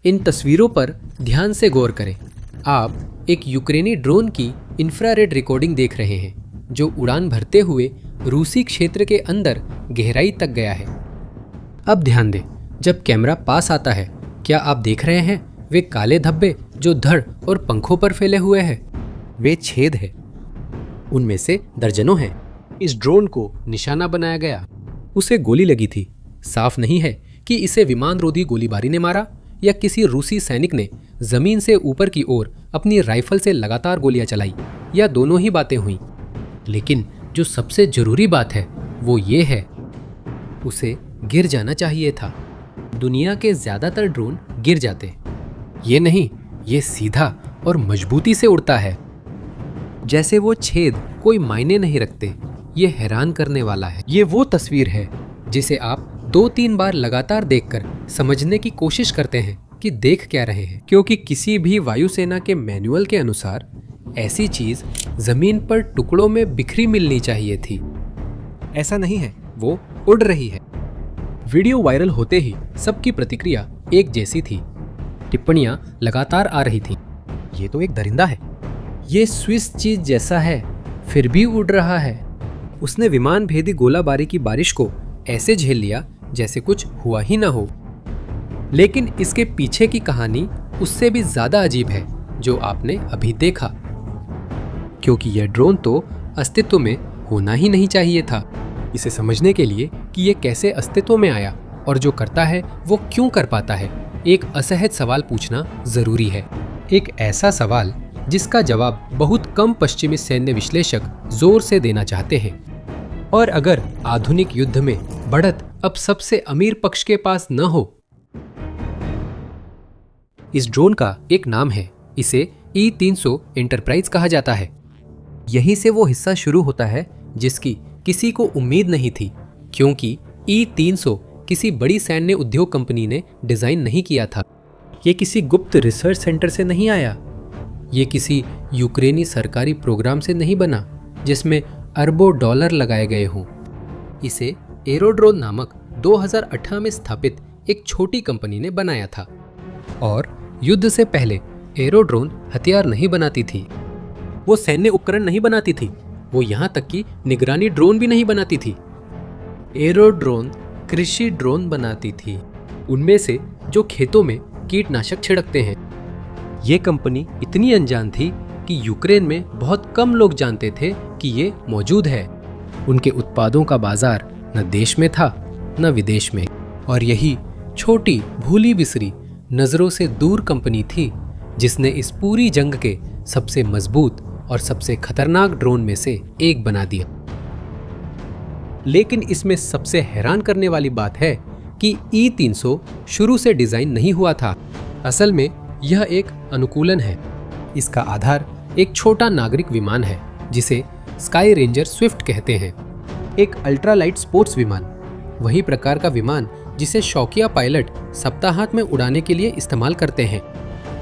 इन तस्वीरों पर ध्यान से गौर करें। आप एक यूक्रेनी ड्रोन की इंफ्रारेड रिकॉर्डिंग देख रहे हैं जो उड़ान भरते हुए रूसी क्षेत्र के अंदर गहराई तक गया है। अब ध्यान दें, जब कैमरा पास आता है, क्या आप देख रहे हैं वे काले धब्बे जो धड़ और पंखों पर फैले हुए हैं? वे छेद हैं। उनमें से दर्जनों हैं। इस ड्रोन को निशाना बनाया गया। उसे गोली लगी थी। साफ नहीं है कि इसे विमान रोधी गोलीबारी ने मारा या किसी रूसी सैनिक ने जमीन से ऊपर की ओर अपनी राइफल से लगातार गोलियां चलाई, या दोनों ही बातें हुई। लेकिन जो सबसे जरूरी बात है वो ये है, उसे गिर जाना चाहिए था। दुनिया के ज्यादातर ड्रोन गिर जाते, ये नहीं, ये सीधा और मजबूती से उड़ता है। जैसे वो छेद कोई मायने नहीं रखते। ये हैरान करने वाला है। ये वो तस्वीर है जिसे आप 2-3 बार लगातार देखकर समझने की कोशिश करते हैं कि देख क्या रहे हैं, क्योंकि किसी भी वायुसेना के मैनुअल के अनुसार ऐसी चीज जमीन पर टुकड़ों में बिखरी मिलनी चाहिए थी। ऐसा नहीं है, वो उड़ रही है। वीडियो वायरल होते ही सबकी प्रतिक्रिया एक जैसी थी। टिप्पणियां लगातार आ रही थी। ये तो एक दरिंदा है, ये स्विस चीज जैसा है, फिर भी उड़ रहा है। उसने विमान भेदी गोलाबारी की बारिश को ऐसे झेल लिया जैसे कुछ हुआ ही ना हो। लेकिन इसके पीछे की कहानी उससे भी ज्यादा अजीब है जो आपने अभी देखा, क्योंकि यह ड्रोन तो अस्तित्व में होना ही नहीं चाहिए था। इसे समझने के लिए कि यह कैसे अस्तित्व में आया और जो करता है वो क्यों कर पाता है, एक असहज सवाल पूछना जरूरी है। एक ऐसा सवाल जिसका जवाब बहुत कम पश्चिमी सैन्य विश्लेषक जोर से देना चाहते हैं। और अगर आधुनिक युद्ध में बढ़त अब सबसे अमीर पक्ष के पास न हो। इस ड्रोन का एक नाम है, इसे E-300 एंटरप्राइज कहा जाता है। यहीं से वो हिस्सा शुरू होता है जिसकी किसी को उम्मीद नहीं थी, क्योंकि E-300 किसी बड़ी सैन्य उद्योग कंपनी ने डिजाइन नहीं किया था। ये किसी गुप्त रिसर्च सेंटर से नहीं आया। ये किसी यूक्रेनी सरकारी प्रोग्राम से नहीं बना जिसमें अरबों डॉलर लगाए गए हों। इसे एरोड्रोन नामक 2018 में स्थापित एक छोटी कंपनी ने बनाया था। और युद्ध से पहले एरोड्रोन हथियार नहीं बनाती थी, वो सैन्य उपकरण नहीं बनाती थी, वो यहां तक कि निगरानी ड्रोन भी नहीं बनाती थी। एरोड्रोन कृषि ड्रोन बनाती थी, उनमें से जो खेतों में कीटनाशक छिड़कते हैं। ये कंपनी इतनी अनजान थी कि यूक्रेन में बहुत कम लोग जानते थे कि ये मौजूद है। उनके उत्पादों का बाजार न देश में था न विदेश में। और यही छोटी भूली बिसरी नजरों से दूर कंपनी थी जिसने इस पूरी जंग के सबसे मजबूत और सबसे खतरनाक ड्रोन में से एक बना दिया। लेकिन इसमें सबसे हैरान करने वाली बात है कि E-300 शुरू से डिजाइन नहीं हुआ था। असल में यह एक अनुकूलन है। इसका आधार एक छोटा नागरिक विमान है जिसे स्काई रेंजर स्विफ्ट कहते हैं, एक अल्ट्रालाइट स्पोर्ट्स विमान। वही प्रकार का विमान जिसे शौकिया पायलट सप्ताहांत में उड़ाने के लिए इस्तेमाल करते हैं।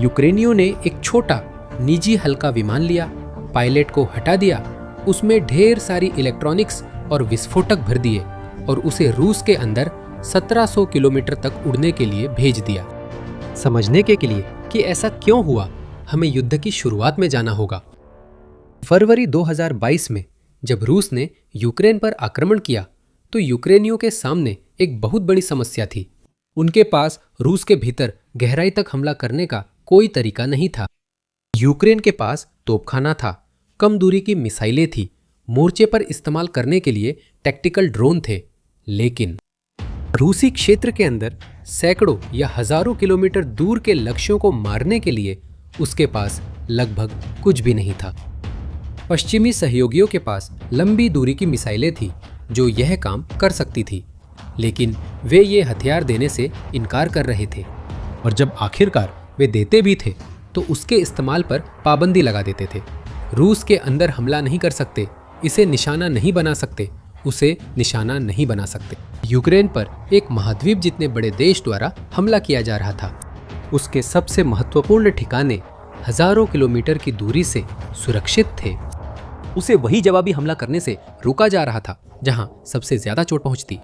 यूक्रेनियों ने एक छोटा निजी हल्का विमान लिया, पायलट को हटा दिया, उसमें ढेर सारी इलेक्ट्रॉनिक्स और विस्फोटक भर दिए और उसे रूस के अंदर 1700 किलोमीटर तक उड़ने के लिए भेज दिया। समझने के लिए कि ऐसा क्यों हुआ, हमें युद्ध की शुरुआत में जाना होगा। फरवरी 2022 में जब रूस ने यूक्रेन पर आक्रमण किया तो यूक्रेनियों के सामने एक बहुत बड़ी समस्या थी। उनके पास रूस के भीतर गहराई तक हमला करने का कोई तरीका नहीं था। यूक्रेन के पास तोपखाना था, कम दूरी की मिसाइलें थी, मोर्चे पर इस्तेमाल करने के लिए टैक्टिकल ड्रोन थे, लेकिन रूसी क्षेत्र के अंदर सैकड़ों या हजारों किलोमीटर दूर के लक्ष्यों को मारने के लिए उसके पास लगभग कुछ भी नहीं था। पश्चिमी सहयोगियों के पास लंबी दूरी की मिसाइलें थी जो यह काम कर सकती थी, लेकिन वे ये हथियार देने से इनकार कर रहे थे। और जब आखिरकार वे देते भी थे तो उसके इस्तेमाल पर पाबंदी लगा देते थे। रूस के अंदर हमला नहीं कर सकते, इसे निशाना नहीं बना सकते, उसे निशाना नहीं बना सकते। यूक्रेन पर एक महाद्वीप जितने बड़े देश द्वारा हमला किया जा रहा था। उसके सबसे महत्वपूर्ण ठिकाने हजारों किलोमीटर की दूरी से सुरक्षित थे। उसे वही जवाबी हमला करने से रोका जा रहा था जहां सबसे ज्यादा चोट पहुंचती।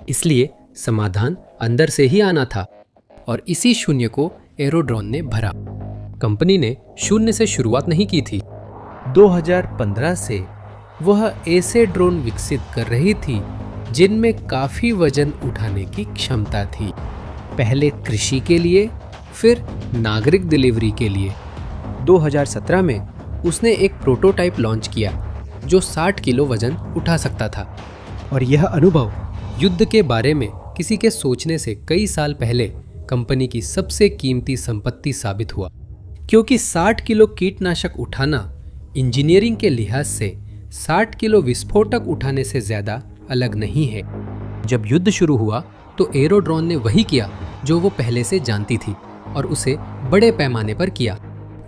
इसलिए समाधान अंदर से ही आना था और इसी शून्य को एरोड्रोन ने भरा। कंपनी ने शून्य से शुरुआत नहीं की थी। 2015 से वह ऐसे ड्रोन विकसित कर रही थी जिनमें काफी वजन उठाने की क्षमता थी, पहले कृषि के लिए, फिर नागरिक डिलीवरी के लिए। 2017 में उसने एक प्रोटोटाइप लॉन्च किया जो 60 किलो वजन उठा सकता था, और यह अनुभव युद्ध के बारे में किसी के सोचने से कई साल पहले कंपनी की सबसे कीमती संपत्ति साबित हुआ, क्योंकि 60 किलो कीटनाशक उठाना इंजीनियरिंग के लिहाज से 60 किलो विस्फोटक उठाने से ज्यादा अलग नहीं है। जब युद्ध शुरू हुआ तो एरोड्रोन ने वही किया जो वो पहले से जानती थी, और उसे बड़े पैमाने पर किया।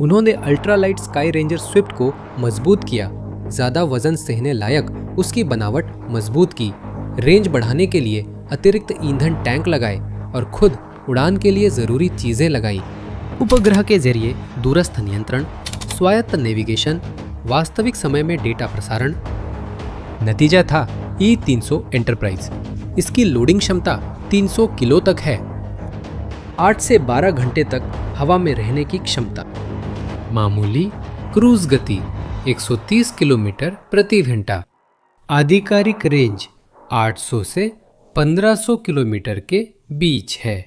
उन्होंने अल्ट्रालाइट स्काई रेंजर स्विफ्ट को मजबूत किया, ज्यादा वजन सहने लायक उसकी बनावट मजबूत की, रेंज बढ़ाने के लिए अतिरिक्त ईंधन टैंक लगाए और खुद उड़ान के लिए जरूरी चीजें लगाई। उपग्रह के जरिए दूरस्थ नियंत्रण, स्वायत्त नेविगेशन, वास्तविक समय में डेटा प्रसारण। नतीजा था E-300 एंटरप्राइज। इसकी लोडिंग क्षमता 300 किलो तक है, 8 से 12 घंटे तक हवा में रहने की क्षमता, मामूली क्रूज गति 130 किलोमीटर प्रति घंटा, आधिकारिक रेंज 800 से 1500 किलोमीटर के बीच है,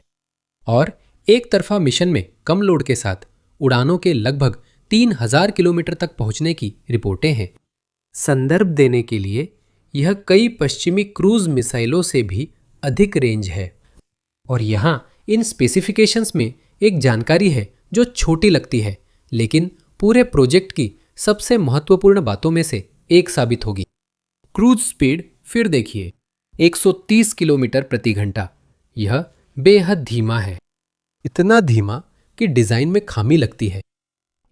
और एक तरफा मिशन में कम लोड के साथ उड़ानों के लगभग 3000 किलोमीटर तक पहुंचने की रिपोर्टें हैं। संदर्भ देने के लिए यह कई पश्चिमी क्रूज मिसाइलों से भी अधिक रेंज है। और यहाँ इन स्पेसिफिकेशंस में एक जानकारी है जो छोटी लगती है, लेकिन पूरे प्रोजेक्ट की सबसे महत्वपूर्ण बातों में से एक साबित होगी। क्रूज स्पीड फिर देखिए, 130 किलोमीटर प्रति घंटा। यह बेहद धीमा है, इतना धीमा कि डिजाइन में खामी लगती है।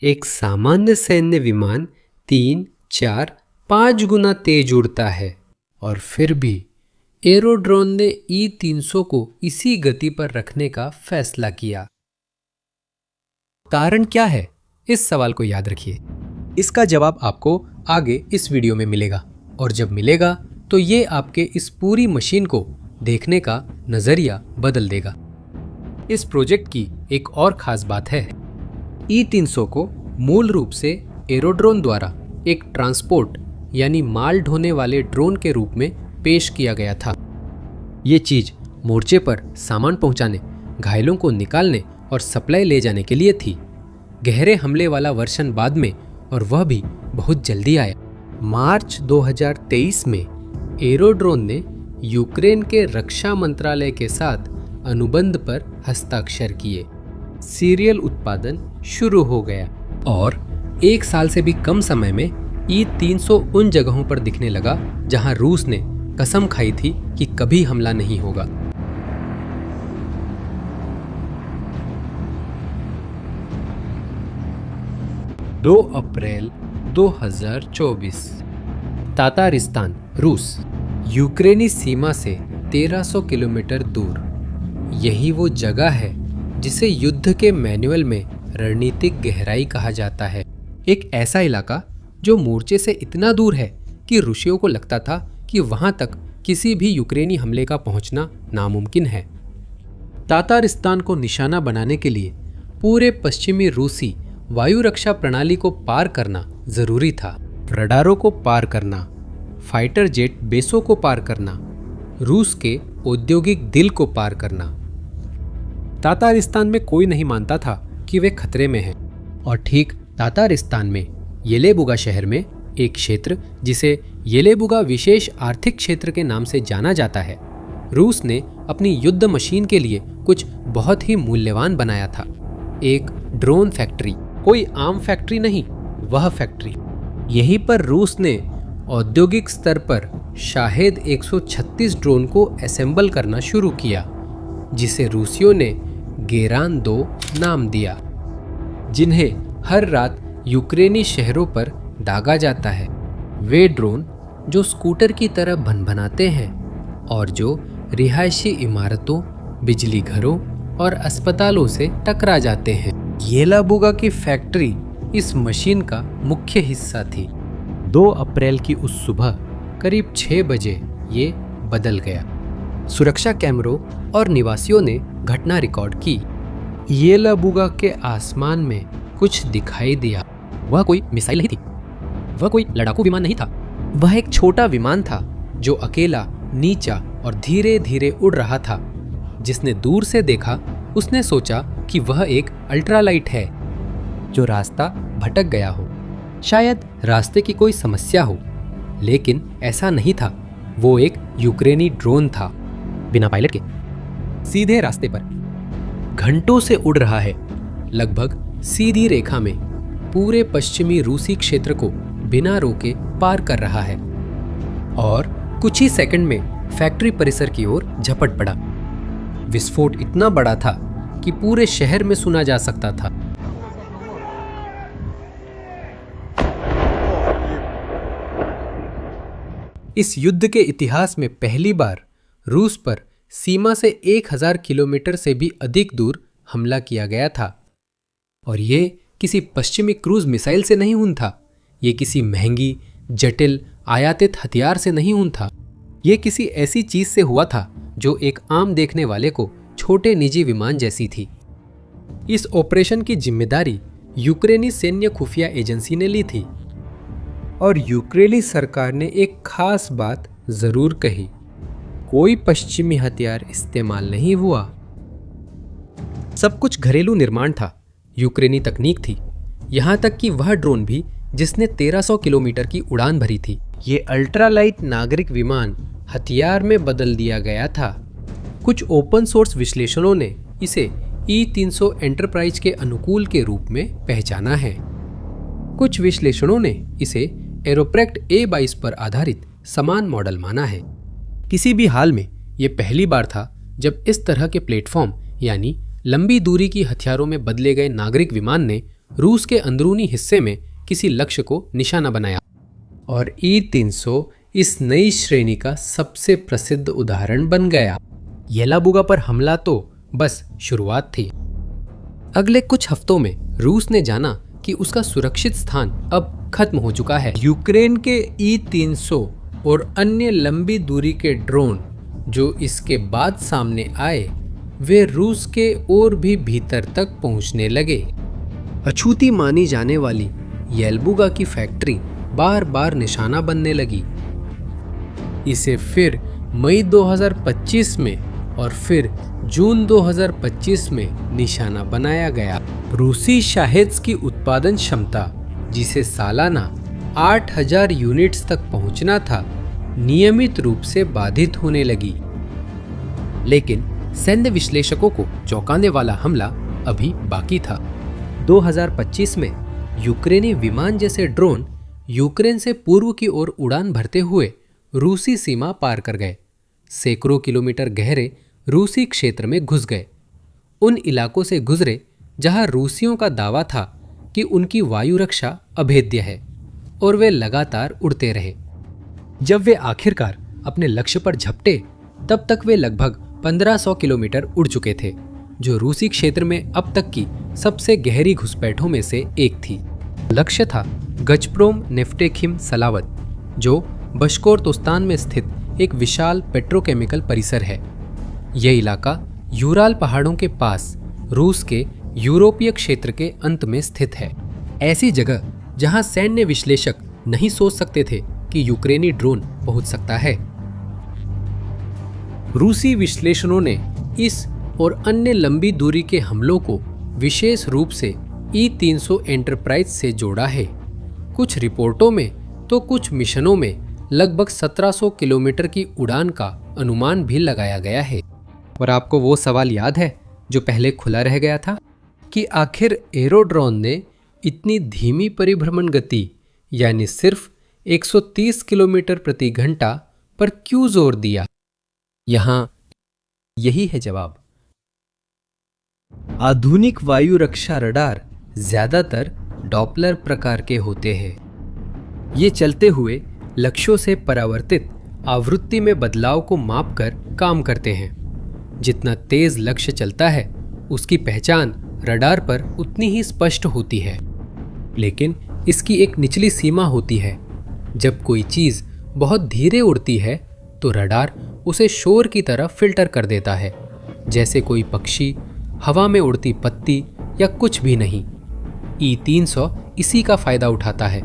एक सामान्य सैन्य विमान 3, 4, 5 गुना तेज उड़ता है, और फिर भी एरोड्रोन ने E-300 को इसी गति पर रखने का फैसला किया। कारण क्या है? इस सवाल को याद रखिए। इसका जवाब आपको आगे इस वीडियो में मिलेगा, और जब मिलेगा तो ये आपके इस पूरी मशीन को देखने का नजरिया बदल देगा। इस प्रोजेक्ट की एक और खास बात है, E-300 को मूल रूप से एरोड्रोन द्वारा एक ट्रांसपोर्ट यानी माल ढोने वाले ड्रोन के रूप में पेश किया गया था। ये चीज मोर्चे पर सामान पहुंचाने, घायलों को निकालने और सप्लाई ले जाने के लिए थी। गहरे हमले वाला वर्जन बाद में, और वह भी बहुत जल्दी आया। मार्च 2023 में एरोड्रोन ने यूक्रेन के रक्षा मंत्रालय के साथ अनुबंध पर हस्ताक्षर किए। सीरियल उत्पादन शुरू हो गया, और 1 साल से भी कम समय में E-300 उन जगहों पर दिखने लगा जहां रूस ने कसम खाई थी कि कभी हमला नहीं होगा। दो अप्रैल 2024, तातारिस्तान, रूस, यूक्रेनी सीमा से 1300 किलोमीटर दूर। यही वो जगह है जिसे युद्ध के मैनुअल में रणनीतिक गहराई कहा जाता है। एक ऐसा इलाका जो मोर्चे से इतना दूर है कि रूसियों को लगता था कि वहां तक किसी भी यूक्रेनी हमले का पहुंचना नामुमकिन है। तातारिस्तान को निशाना बनाने के लिए पूरे पश्चिमी रूसी वायु रक्षा प्रणाली को पार करना जरूरी था। रडारों को पार करना, फाइटर जेट बेसों को पार करना, रूस के औद्योगिक दिल को पार करना। तातारिस्तान में कोई नहीं मानता था कि वे खतरे में हैं, और ठीक तातारिस्तान में येलेबुगा शहर में एक क्षेत्र जिसे येलेबुगा विशेष आर्थिक क्षेत्र के नाम से जाना जाता है, रूस ने अपनी युद्ध मशीन के लिए कुछ बहुत ही मूल्यवान बनाया था। एक ड्रोन फैक्ट्री, कोई आम फैक्ट्री नहीं, वह फैक्ट्री। यहीं पर रूस ने औद्योगिक स्तर पर शाहेद 136 ड्रोन को असेंबल करना शुरू किया, जिसे रूसियों ने गेरान 2 नाम दिया, जिन्हें हर रात यूक्रेनी शहरों पर दागा जाता है। वे ड्रोन जो स्कूटर की तरह भनभनाते हैं और जो रिहायशी इमारतों, बिजली घरों और अस्पतालों से टकरा जाते हैं। येलाबुगा की फैक्ट्री इस मशीन का मुख्य हिस्सा थी। 2 अप्रैल की उस सुबह करीब 6 बजे ये बदल गया। सुरक्षा कैमरों और निवासियों ने घटना रिकॉर्ड की। येलाबुगा के आसमान में कुछ दिखाई दिया। वह कोई मिसाइल नहीं थी, वह कोई लड़ाकू विमान नहीं था, वह एक छोटा विमान था जो अकेला नीचा और धीरे धीरे उड़ रहा था। जिसने दूर से देखा उसने सोचा कि वह एक अल्ट्रालाइट है जो रास्ता भटक गया हो, शायद रास्ते की कोई समस्या हो, लेकिन ऐसा नहीं था। वो एक यूक्रेनी ड्रोन था, बिना पायलट के, सीधे रास्ते पर घंटों से उड़ रहा है, लगभग सीधी रेखा में पूरे पश्चिमी रूसी क्षेत्र को बिना रोके पार कर रहा है और कुछ ही सेकंड में फैक्ट्री परिसर की ओर झपट पड़ा। विस्फोट इतना बड़ा था कि पूरे शहर में सुना जा सकता था। इस युद्ध के इतिहास में पहली बार रूस पर सीमा से 1000 किलोमीटर से भी अधिक दूर हमला किया गया था। और ये किसी पश्चिमी क्रूज मिसाइल से नहीं हुआ था, ये किसी महंगी जटिल आयातित हथियार से नहीं हुआ था, ये किसी ऐसी चीज से हुआ था जो एक आम देखने वाले को छोटे निजी विमान जैसी थी। इस ऑपरेशन की जिम्मेदारी यूक्रेनी सैन्य खुफिया एजेंसी ने ली थी और यूक्रेनी सरकार ने एक खास बात जरूर कही, कोई पश्चिमी हथियार इस्तेमाल नहीं हुआ। सब कुछ घरेलू निर्माण था, यूक्रेनी तकनीक थी, यहां तक कि वह ड्रोन भी जिसने 1300 किलोमीटर की उड़ान भरी थी। ये अल्ट्रालाइट नागरिक विमान हथियार में बदल दिया गया था। कुछ ओपन सोर्स विश्लेषणों ने इसे E-300 एंटरप्राइज के अनुकूल के रूप में पहचाना है। कुछ विश्लेषणों ने इसे एरोप्रेक्ट A-22 पर आधारित समान मॉडल माना है। किसी भी हाल में यह पहली बार था जब इस तरह के प्लेटफॉर्म यानी लंबी दूरी की हथियारों में बदले गए नागरिक विमान ने रूस के अंदरूनी हिस्से में किसी लक्ष्य को निशाना बनाया। और E-300 इस नई श्रेणी का सबसे प्रसिद्ध उदाहरण बन गया। येलाबुगा पर हमला तो बस शुरुआत थी। अगले कुछ हफ्तों में रूस ने जाना कि उसका सुरक्षित स्थान अब खत्म हो चुका है। यूक्रेन के E-300 और अन्य लंबी दूरी के ड्रोन जो इसके बाद सामने आए, वे रूस के और भी भीतर तक पहुंचने लगे। अछूती मानी जाने वाली येलाबुगा की फैक्ट्री बार बार निशाना बनने लगी। इसे फिर मई 2025 में और फिर जून 2025 में निशाना बनाया गया। रूसी शाहेद की उत्पादन क्षमता, जिसे सालाना 8000 यूनिट्स तक पहुंचना था, नियमित रूप से बाधित होने लगी। लेकिन सैन्य विश्लेषकों को चौंकाने वाला हमला अभी बाकी था। 2025 में यूक्रेनी विमान जैसे ड्रोन यूक्रेन से पूर्व की ओर उड़ान भरते हुए रूसी सीमा पार कर गए, सैकड़ों किलोमीटर गहरे रूसी क्षेत्र में घुस गए, उन इलाकों से गुजरे जहां रूसियों का दावा था कि उनकी वायु रक्षा अभेद्य है, और वे लगातार उड़ते रहे। जब वे आखिरकार अपने लक्ष्य पर झपटे, तब तक वे लगभग 1500 किलोमीटर उड़ चुके थे, जो रूसी क्षेत्र में अब तक की सबसे गहरी घुसपैठों में से एक थी। लक्ष्य था गजप्रोम नेफ्टेखिम सलावत, जो बशकोरतोस्तान में स्थित एक विशाल पेट्रोकेमिकल परिसर है। यह इलाका यूराल पहाड़ों के पास रूस के यूरोपीय क्षेत्र के अंत में स्थित है, ऐसी जगह जहां सैन्य विश्लेषक नहीं सोच सकते थे कि यूक्रेनी ड्रोन पहुंच सकता है। रूसी विश्लेषणों ने इस और अन्य लंबी दूरी के हमलों को विशेष रूप से E-300 एंटरप्राइज से जोड़ा है। कुछ रिपोर्टों में तो कुछ मिशनों में लगभग 1700 किलोमीटर की उड़ान का अनुमान भी लगाया गया है। और आपको वो सवाल याद है जो पहले खुला रह गया था कि आखिर एरोड्रोन ने इतनी धीमी परिभ्रमण गति यानी सिर्फ 130 किलोमीटर प्रति घंटा पर क्यों जोर दिया? यहाँ यही है जवाब। आधुनिक वायु रक्षा रडार ज्यादातर डॉपलर प्रकार के होते हैं। ये चलते हुए लक्ष्यों से परावर्तित आवृत्ति में बदलाव को मापकर काम करते हैं। जितना तेज लक्ष्य चलता है, उसकी पहचान रडार पर उतनी ही स्पष्ट होती है। लेकिन इसकी एक निचली सीमा होती है। जब कोई चीज़ बहुत धीरे उड़ती है तो रडार उसे शोर की तरह फिल्टर कर देता है, जैसे कोई पक्षी हवा में उड़ती पत्ती या कुछ भी नहीं। E-300 इसी का फायदा उठाता है।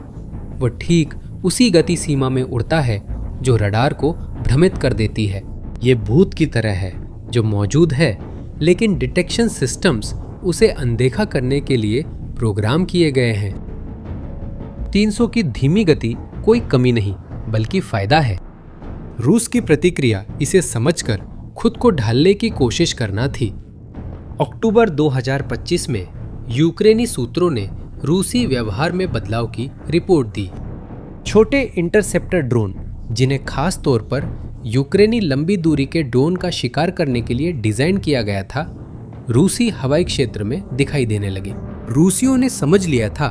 वो ठीक उसी गति सीमा में उड़ता है जो रडार को भ्रमित कर देती है। ये भूत की तरह है जो मौजूद है, लेकिन डिटेक्शन सिस्टम्स उसे अनदेखा करने के लिए प्रोग्राम किए गए हैं। 300 की धीमी गति कोई कमी नहीं बल्कि फायदा है। रूस की प्रतिक्रिया इसे समझकर खुद को ढालने की कोशिश करना थी। अक्टूबर 2025 में यूक्रेनी सूत्रों ने रूसी व्यवहार में बदलाव की रिपोर्ट दी। छोटे इंटरसेप्टर ड्रोन, जिन्हें खास तौर पर यूक्रेनी लंबी दूरी के ड्रोन का शिकार करने के लिए डिजाइन किया गया था, रूसी हवाई क्षेत्र में दिखाई देने लगे। रूसियों ने समझ लिया था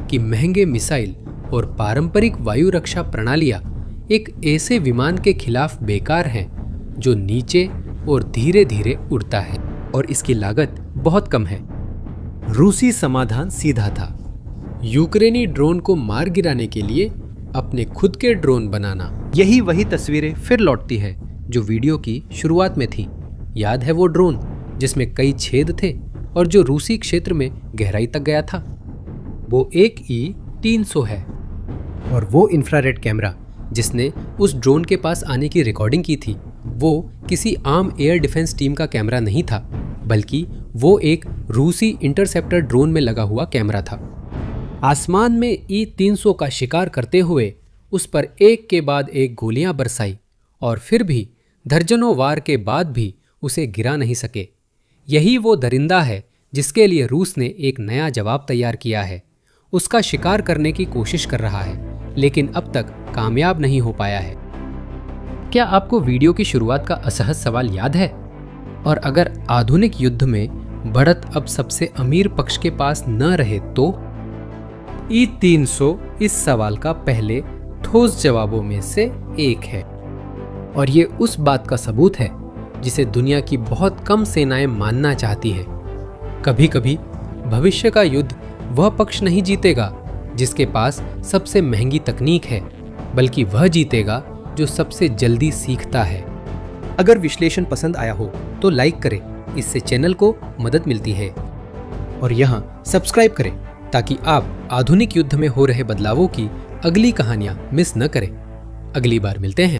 कि महंगे मिसाइल और पारंपरिक वायु रक्षा प्रणालियां एक ऐसे विमान के खिलाफ बेकार हैं जो नीचे और धीरे धीरे उड़ता है और इसकी लागत बहुत कम है। रूसी समाधान सीधा था, यूक्रेनी ड्रोन को मार गिराने के लिए अपने खुद के ड्रोन बनाना। यही वही तस्वीरें फिर लौटती है जो वीडियो की शुरुआत में थी। याद है वो ड्रोन जिसमें कई छेद थे और जो रूसी क्षेत्र में गहराई तक गया था? वो एक E-300 है। और वो इंफ्रारेड कैमरा जिसने उस ड्रोन के पास आने की रिकॉर्डिंग की थी, वो किसी आम एयर डिफेंस टीम का कैमरा नहीं था, बल्कि वो एक रूसी इंटरसेप्टर ड्रोन में लगा हुआ कैमरा था। आसमान में E-300 का शिकार करते हुए उस पर एक के बाद एक गोलियां बरसाई और फिर भी दर्जनों वार के बाद भी उसे गिरा नहीं सके। यही वो दरिंदा है जिसके लिए रूस ने एक नया जवाब तैयार किया है। उसका शिकार करने की कोशिश कर रहा है, लेकिन अब तक कामयाब नहीं हो पाया है। क्या आपको वीडियो की शुरुआत का असहज सवाल याद है? और अगर आधुनिक युद्ध में बढ़त अब सबसे अमीर पक्ष के पास न रहे तो? E-300 इस सवाल का पहले ठोस जवाबों में से एक है, और ये उस बात का सबूत है जिसे दुनिया की बहुत कम सेनाएं मानना चाहती है। कभी कभी भविष्य का युद्ध वह पक्ष नहीं जीतेगा जिसके पास सबसे महंगी तकनीक है, बल्कि वह जीतेगा जो सबसे जल्दी सीखता है। अगर विश्लेषण पसंद आया हो तो लाइक करें, इससे चैनल को मदद मिलती है। और यहाँ सब्सक्राइब करें ताकि आप आधुनिक युद्ध में हो रहे बदलावों की अगली कहानियां मिस न करें। अगली बार मिलते हैं।